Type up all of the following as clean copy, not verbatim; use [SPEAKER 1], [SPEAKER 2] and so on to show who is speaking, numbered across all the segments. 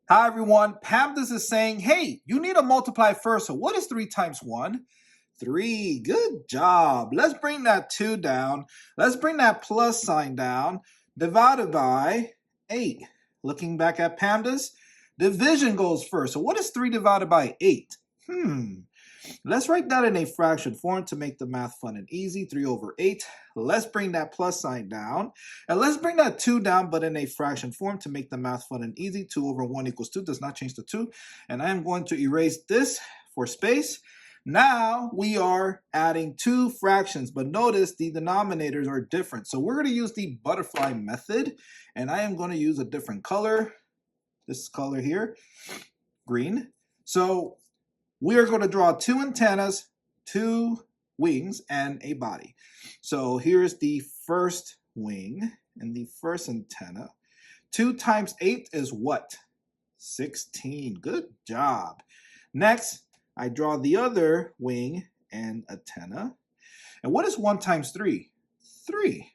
[SPEAKER 1] Hi everyone, PEMDAS is saying, hey, you need to multiply first. So what is 3 times 1? 3. Good job. Let's bring that 2 down. Let's bring that plus sign down. Divided by 8. Looking back at PEMDAS, division goes first. So what is 3 divided by 8? Let's write that in a fraction form to make the math fun and easy. 3 over 8. Let's bring that plus sign down. And let's bring that 2 down, but in a fraction form to make the math fun and easy. 2 over 1 equals 2. Does not change the 2. And I am going to erase this for space. Now we are adding 2 fractions, but notice the denominators are different. So we're going to use the butterfly method, and I am going to use a different color. This color here, green. So we are going to draw 2 antennas, 2 wings, and a body. So here's the first wing and the first antenna. 2 times 8 is what? 16. Good job. Next, I draw the other wing and antenna. And what is 1 times 3? 3.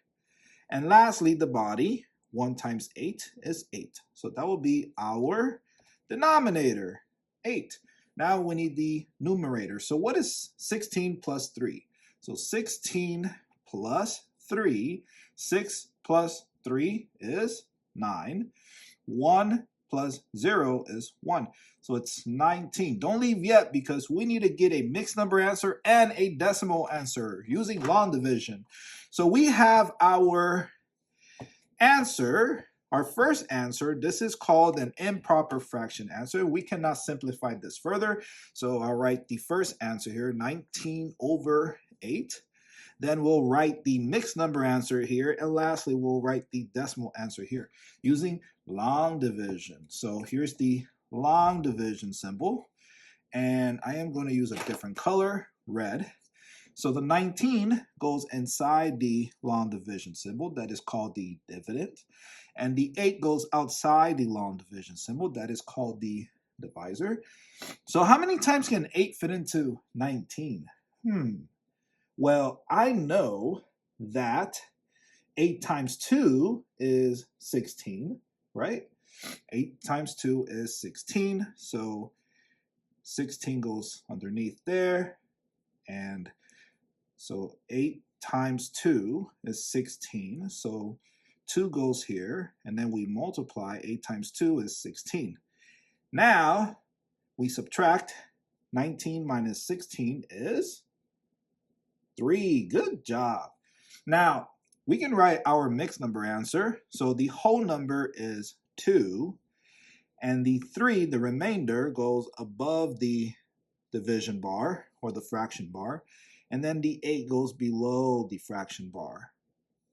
[SPEAKER 1] And lastly, the body. 1 times 8 is 8. So that will be our denominator, 8. Now we need the numerator. So what is 16 plus 3? So 16 plus 3, 6 plus 3 is 9. 1 plus 0 is 1. So it's 19. Don't leave yet because we need to get a mixed number answer and a decimal answer using long division. So we have our answer. Our first answer, this is called an improper fraction answer. We cannot simplify this further. So I'll write the first answer here, 19 over 8. Then we'll write the mixed number answer here. And lastly, we'll write the decimal answer here using long division. So here's the long division symbol. And I am going to use a different color, red. So the 19 goes inside the long division symbol, that is called the dividend. And the 8 goes outside the long division symbol, that is called the divisor. So how many times can 8 fit into 19? Well, I know that 8 times 2 is 16, right? 8 times 2 is 16, so 16 goes underneath there, and so 8 times 2 is 16. So 2 goes here, and then we multiply. 8 times 2 is 16. Now we subtract. 19 minus 16 is 3. Good job. Now we can write our mixed number answer. So the whole number is 2, and the 3, the remainder, goes above the division bar or the fraction bar. And then the 8 goes below the fraction bar.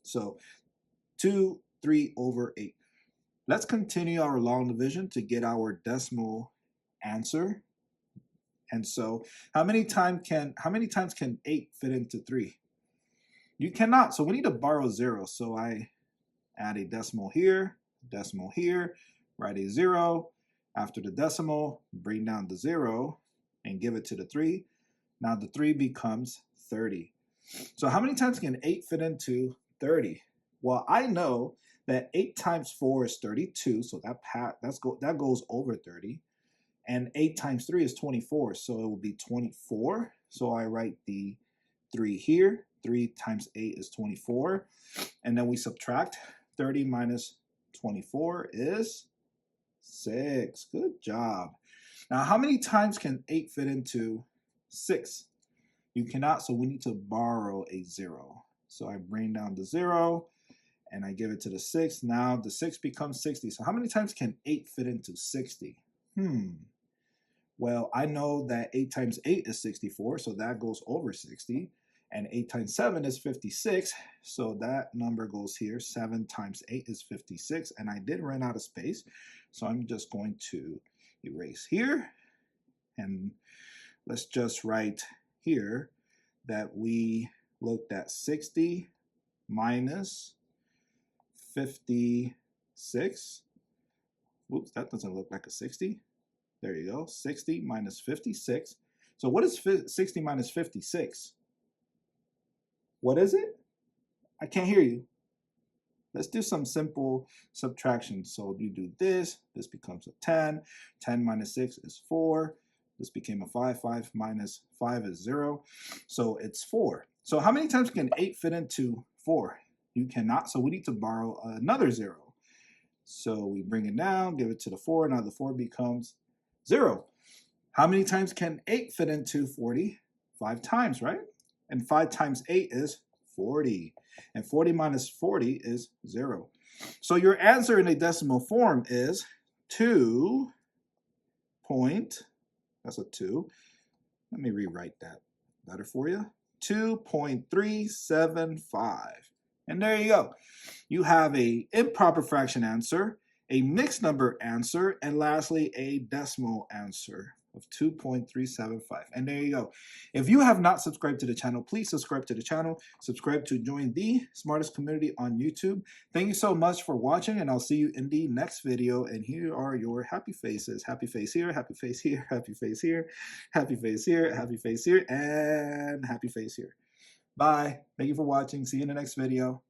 [SPEAKER 1] So 2, 3 over 8. Let's continue our long division to get our decimal answer. And so how many times can 8 fit into 3? You cannot, so we need to borrow 0. So I add a decimal here, write a 0. After the decimal, bring down the 0 and give it to the 3. Now the 3 becomes 30. So how many times can 8 fit into 30? Well, I know that 8 times 4 is 32, so that goes over 30. And 8 times 3 is 24, so it will be 24. So I write the 3 here. 3 times 8 is 24. And then we subtract. 30 minus 24 is 6. Good job. Now, how many times can 8 fit into 6? You cannot, so we need to borrow a 0. So I bring down the 0, and I give it to the 6. Now the 6 becomes 60. So how many times can 8 fit into 60? Well, I know that 8 times 8 is 64, so that goes over 60. And 8 times 7 is 56, so that number goes here. 7 times 8 is 56, and I did run out of space, so I'm just going to erase here. And let's just write here that we looked at 60 minus 56. Whoops, that doesn't look like a 60. There you go, 60 minus 56. So what is 60 minus 56? What is it? I can't hear you. Let's do some simple subtraction. So you do this, this becomes a 10. 10 minus 6 is 4. This became a 5. 5 minus 5 is 0. So it's 4. So how many times can 8 fit into 4? You cannot, so we need to borrow another 0. So we bring it down, give it to the 4. Now the 4 becomes 0. How many times can 8 fit into 40? 5 times, right? And 5 times 8 is 40. And 40 minus 40 is 0. So your answer in a decimal form is 2 point, that's a 2. Let me rewrite that better for you. 2.375. And there you go. You have a improper fraction answer, a mixed number answer, and lastly, a decimal answer of 2.375. And there you go. If you have not subscribed to the channel, please subscribe to the channel. Subscribe to join the smartest community on YouTube. Thank you so much for watching, and I'll see you in the next video. And here are your happy faces. Happy face here, happy face here, happy face here, happy face here, happy face here, and happy face here. Bye. Thank you for watching. See you in the next video.